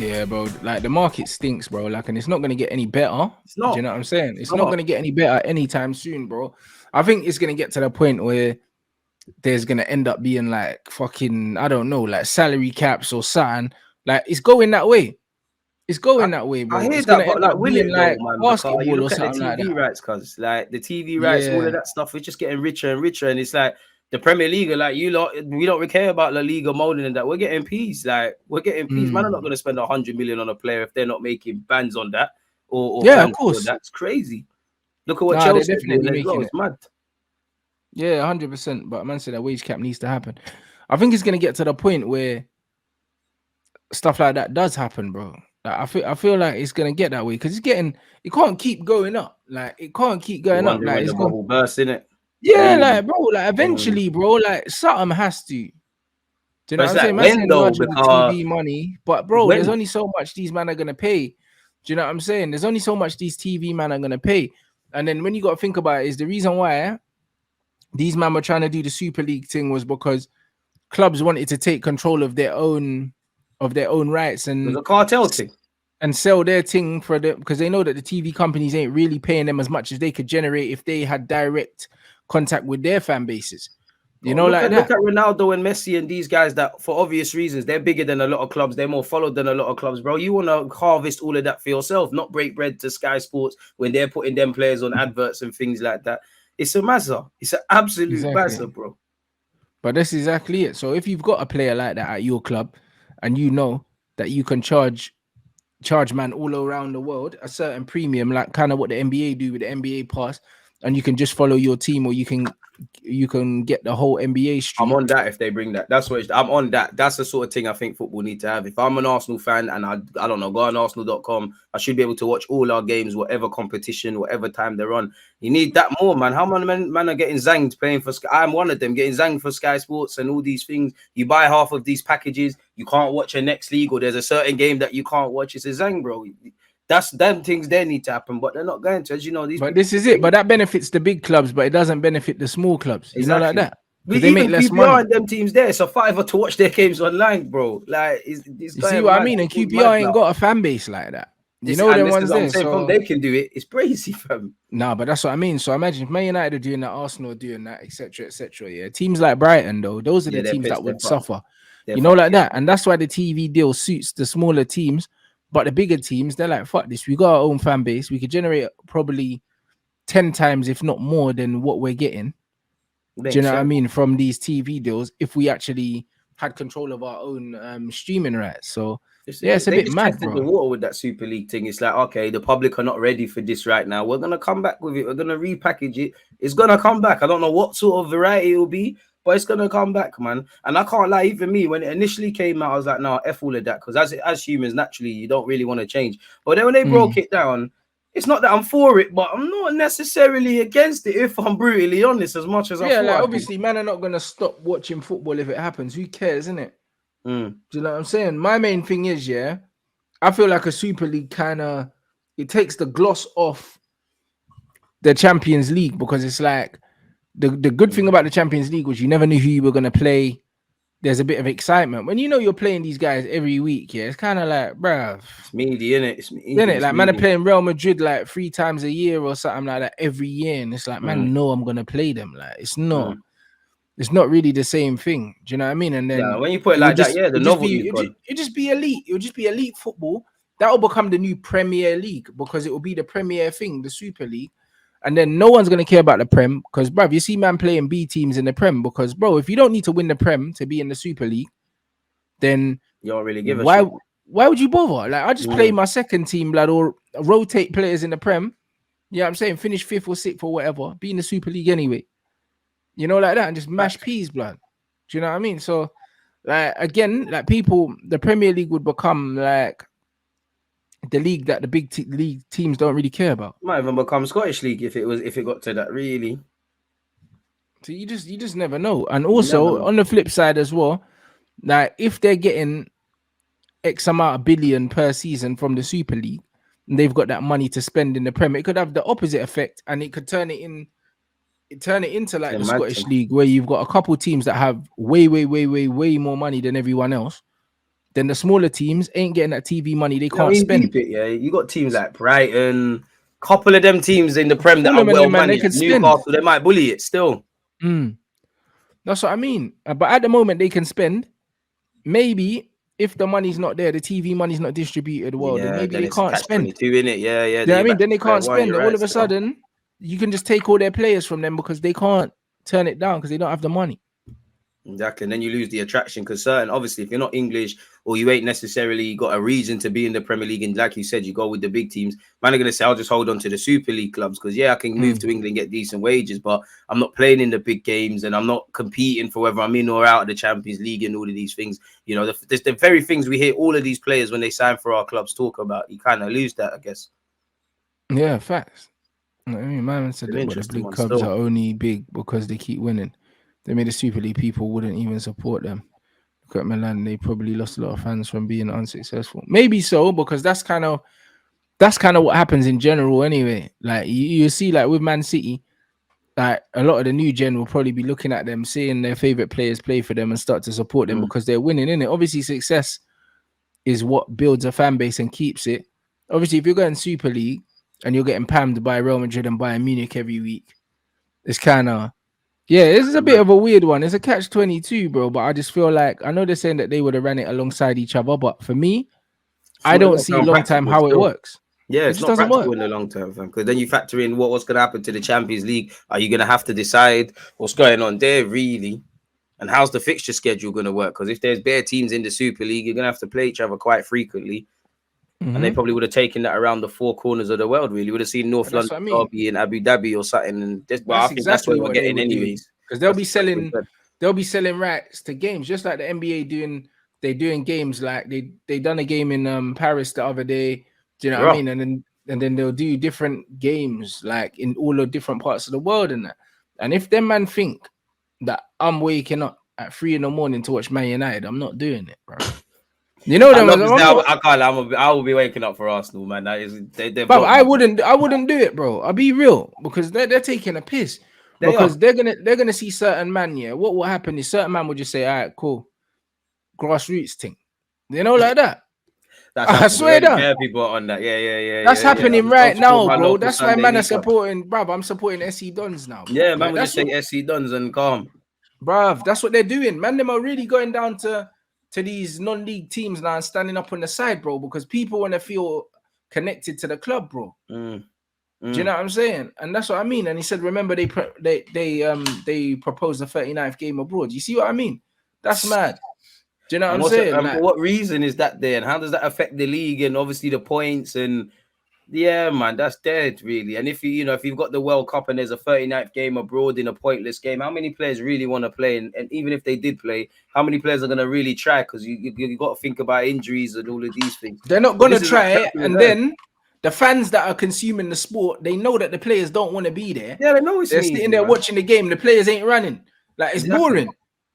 Yeah, bro. Like the market stinks, bro. Like, and it's not gonna get any better. It's Do you not. know what I'm saying? It's It's not not. gonna get any better anytime soon, bro. I think it's gonna get to the point where there's gonna end up being like fucking, I don't know, like salary caps or something. Like it's going that way. It's I, going that way, I bro. hear It's gonna that, but end like, up will being it though, like man? Because you basketball or look at the something like TV that. rights, cause like the TV rights, all of Yeah. that stuff is just getting richer and richer, and it's like the Premier League, like you lot, we don't really care about La Liga molding and that. We're getting peace, like we're getting peace. Man, I'm not Mm. going to spend 100 million on a player if they're not making bands on that or Yeah, of bands for course. that. It's crazy. Look at what Nah, they're Chelsea are doing definitely as well. making it. It's mad. Yeah, 100%. But man said that wage cap needs to happen. I think it's gonna get to the point where stuff like that does happen, bro. Like, I feel like it's gonna get that way because it can't keep going up. Like it can't keep You're going up. wondering Like when it's the going, bubble bursts, innit? yeah, Then, like bro, like eventually, bro, like something has to. Do you know but what it's I'm like saying? Man when saying though, larger the because TV money, but bro, there's when only so much these men are gonna pay. Do you know what I'm saying? There's only so much these TV men are gonna pay. And then when you got to think about it, is the reason why these men were trying to do the Super League thing was because clubs wanted to take control of their own rights there's a cartel thing. and sell their thing for them because they know that the TV companies ain't really paying them as much as they could generate if they had direct contact with their fan bases. You Oh, know, like look that. at Ronaldo and Messi and these guys that, for obvious reasons, they're bigger than a lot of clubs. They're more followed than a lot of clubs, bro. You want to harvest all of that for yourself, not break bread to Sky Sports when they're putting them players on adverts and things like that. It's a massa. It's an absolute massa, Exactly. bro. But that's exactly it. So if you've got a player like that at your club and you know that you can charge man all around the world a certain premium, like kind of what the NBA do with the NBA pass, and you can just follow your team or you can get the whole NBA I'm stream. on that if they bring that. That's what I'm on that. That's the sort of thing I think football need to have. If I'm an Arsenal fan and I don't know, go on Arsenal.com, I should be able to watch all our games, whatever competition, whatever time they're on. You need that more, man. How many men are getting zanged playing for Sky? I'm one of them getting zanged for Sky Sports and all these things. You buy half of these packages, you can't watch a next league, or there's a certain game that you can't watch. It's a zang, bro. That's them things they need to happen, but they're not going to. As you know, these But people. this is it. But that benefits the big clubs, but it doesn't benefit the small clubs. You know, like Exactly. that. We Because they make even less QPR money. and them teams there. It's a fiver to watch their games online, bro. Like it's You see going what I mad. mean? And Football's mad QPR ain't now. got a fan base like that. You This know and them this is ones what I'm there. saying. From So they can do it. It's crazy, fam. nah, but that's what I mean. So imagine if Man United are doing that, Arsenal are doing that, etc., etc. Yeah, teams like Brighton though, those are the Yeah, they're teams pissed. that They're would fucked. suffer. They're You know, fucked. like that, and that's why the TV deal suits the smaller teams. But the bigger teams, they're like, fuck this. We got our own fan base. We could generate probably 10 times, if not more, than what we're getting. Do you know what I mean? From these TV deals, if we actually had control of our own streaming rights. So yeah, it's a They bit just mad, tested the bro. water with that Super League thing. It's like, okay, the public are not ready for this right now. We're gonna come back with it. We're gonna repackage it. It's gonna come back. I don't know what sort of variety it will be, but it's gonna come back, man. And I can't lie, even me, when it initially came out, I was like, no, F all of that. Because as humans, naturally, you don't really want to change. But then when they broke it down, it's not that I'm for it, but I'm not necessarily against it, if I'm brutally honest, as much as I Yeah, like thought I'd be. obviously, man are not gonna stop watching football if it happens. Who cares, isn't it? Mm. Do you know what I'm saying? My main thing is, yeah, I feel like a Super League kind of it takes the gloss off the Champions League because it's like the good thing about the Champions League was you never knew who you were gonna play. There's a bit of excitement when you know you're playing these guys every week. Yeah, it's kind of like, bruv, It's meaty, innit? It's meaty. isn't it? It's Like man are meaty. playing Real Madrid like 3 times a year or something like that every year, and it's like, man, no, I'm gonna play them. Like it's not. Mm. It's not really the same thing. Do you know what I mean? And Yeah, then when you put it it would like that, just yeah, the it just be novelty's gone. it just be elite. It would just be elite football. That will become the new Premier League because it will be the Premier thing, the Super League. And then no one's gonna care about the Prem because, bro, you see man playing B teams in the Prem because, bro, if you don't need to win the Prem to be in the Super League, then You don't really give a why shit. why would you bother? Like I just play my second team, blood, or rotate players in the Prem. Yeah, I'm saying finish fifth or sixth or whatever, be in the Super League anyway. You know, like that, and just mash peas, blood. Do you know what I mean? So, like again, like people, the Premier League would become like the league that the big league teams don't really care about. Might even become Scottish League if it got to that, really. So you just never know. And You never also know. on the flip side as well, like if they're getting X amount of billion per season from the Super League, and they've got that money to spend in the Premier, it could have the opposite effect, and it could turn it into like the Scottish Imagine. League where you've got a couple teams that have way more money than everyone else then the smaller teams ain't getting that TV money they I can't mean, spend. deep it, yeah. You got teams like Brighton, couple of them teams in the Prem that are Fulham and well them, man, they managed. can spend. Newcastle, they might bully it still. That's what I mean. But at the moment, they can spend. Maybe if the money's not there, the TV money's not distributed well, then Yeah, maybe then they it's a can't catch spend. 22 in it. Yeah, yeah. You know what I You're mean? back Then they to square can't one. spend. You're All right of a still. sudden, you can just take all their players from them because they can't turn it down because they don't have the money. Exactly. And then you lose the attraction because obviously, if you're not English or you ain't necessarily got a reason to be in the Premier League, and like you said, you go with the big teams, man are going to say, I'll just hold on to the Super League clubs because, yeah, I can move to England and get decent wages, but I'm not playing in the big games and I'm not competing for whether I'm in or out of the Champions League and all of these things. You know, there's the very things we hear all of these players when they sign for our clubs talk about. You kind of lose that, I guess. Yeah, facts. I mean, man said An that, but the interesting big one clubs still. are only big because they keep winning. They made the Super League, people wouldn't even support them. Look at Milan, they probably lost a lot of fans from being unsuccessful. Maybe so, because that's kind of what happens in general anyway. Like you see, like with Man City, like a lot of the new gen will probably be looking at them, seeing their favorite players play for them and start to support them because they're winning, innit? Obviously, success is what builds a fan base and keeps it. Obviously, if you're going Super League and you're getting pammed by Real Madrid and Bayern Munich every week, it's kind of, yeah, this is a bit of a weird one. It's a catch-22, bro. But I just feel like, I know they're saying that they would have ran it alongside each other, but for me, I don't see long time how it works. Yeah, It it's just not doesn't practical work. in the long term, fam. Because then you factor in what's going to happen to the Champions League. Are you going to have to decide what's going on there, really? And how's the fixture schedule going to work? Because if there's bare teams in the Super League, you're going to have to play each other quite frequently. And they probably would have taken that around the four corners of the world, really. Would have seen North That's London what I mean. Derby in Abu Dhabi or something. And well, I That's think that's where exactly we're what they getting would do. anyways. Because they'll be selling rights to games, just like the NBA they're doing games like they done a game in Paris the other day. Do you know what I mean? And then they'll do different games like in all the different parts of the world and that. And if them man think that I'm waking up at 3 a.m. to watch Man United, I'm not doing it, bro. You know them. I will be waking up for Arsenal, man. That is, But I wouldn't do it, bro. I'll be real because they're taking a piss. Because they're gonna see certain man. Yeah, what will happen is certain man will just say, "All right, cool, grassroots thing," you know, like that. I swear that people are on that. Yeah. That's happening right now, bro. That's why man are League club. supporting, bruv. I'm supporting SC Dons now. Bro. Yeah, man, like, we just say SC Dons and calm, bruv. That's what they're doing. Man, them are really going down to these non-league teams now and standing up on the side, bro, because people want to feel connected to the club, bro. Do you know what I'm saying? And that's what I mean. And he said, remember they proposed the 39th game abroad. You see what I mean? That's mad. Do you know what I'm saying? For what reason is that there? And how does that affect the league and obviously the points? And yeah, man, that's dead, really. And if if you've got the World Cup and there's a 39th game abroad in a pointless game, how many players really want to play? And even if they did play, how many players are going to really try? Because you got to think about injuries and all of these things. They're not going to try it. And then the fans that are consuming the sport, they know that the players don't want to be there. Yeah, they know it's They're sitting there watching the game. The players ain't running. Like, it's boring.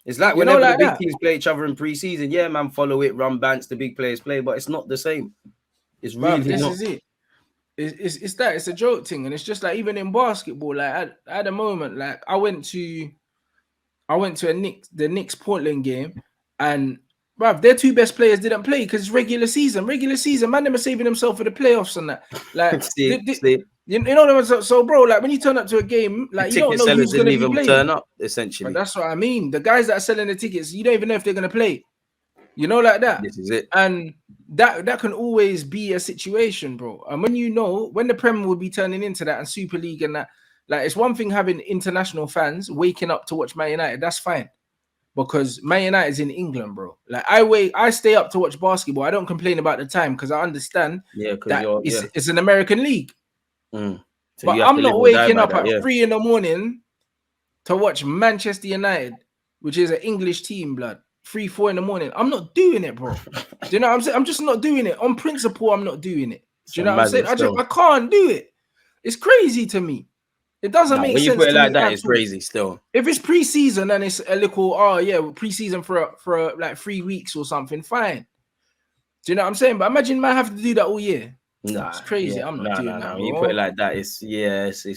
It's like whenever the big teams play each other in pre-season, yeah, man, follow it, run Bants, the big players play, but it's not the same. It's really not. This is it. It's a joke thing, and it's just like even in basketball, like at the moment, like I went to the Knicks Portland game, and bruv, their two best players didn't play because it's regular season. Regular season, man, them are saving themselves for the playoffs and that. Like, you know what I'm saying? So, bro, like when you turn up to a game, like you don't know who's going to be playing. Turn up, essentially. But that's what I mean. The guys that are selling the tickets, you don't even know if they're going to play. You know, like that. This is it. And that can always be a situation, bro. And when the Premier will be turning into that and Super League and that, like it's one thing having international fans waking up to watch Man United. That's fine. Because Man United's in England, bro. Like I stay up to watch basketball. I don't complain about the time because I understand that it's an American league. So but I'm not waking up at 3 a.m. to watch Manchester United, which is an English team, blood. 3, 4 a.m. I'm not doing it, bro. Do you know what I'm saying? I'm just not doing it. On principle, I'm not doing it. Do you know what I'm saying? I can't do it. It's crazy to me. It doesn't make sense. When you put it like that, it's crazy still. If it's pre-season and it's a little, pre-season for like 3 weeks or something, fine. Do you know what I'm saying? But imagine man have to do that all year. Nah, it's crazy. I'm not doing that. When you put it like that, it's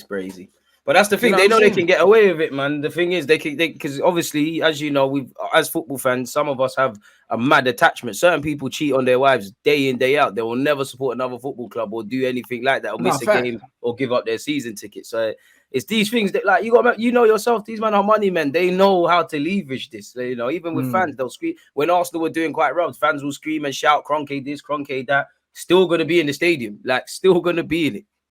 crazy. But that's the thing. You know They what know I'm they saying? can get away with it, man. The thing is, they because obviously, as you know, we've as football fans, some of us have a mad attachment. Certain people cheat on their wives day in, day out. They will never support another football club or do anything like that, or No, miss a fact. game or give up their season ticket. So it's these things that, like, you know yourself. These men are money men. They know how to leverage this. So, you know, even with fans, they'll scream when Arsenal were doing quite well. Fans will scream and shout, "Kroenke this, Kroenke that." Still gonna be in the stadium, like still gonna be in it.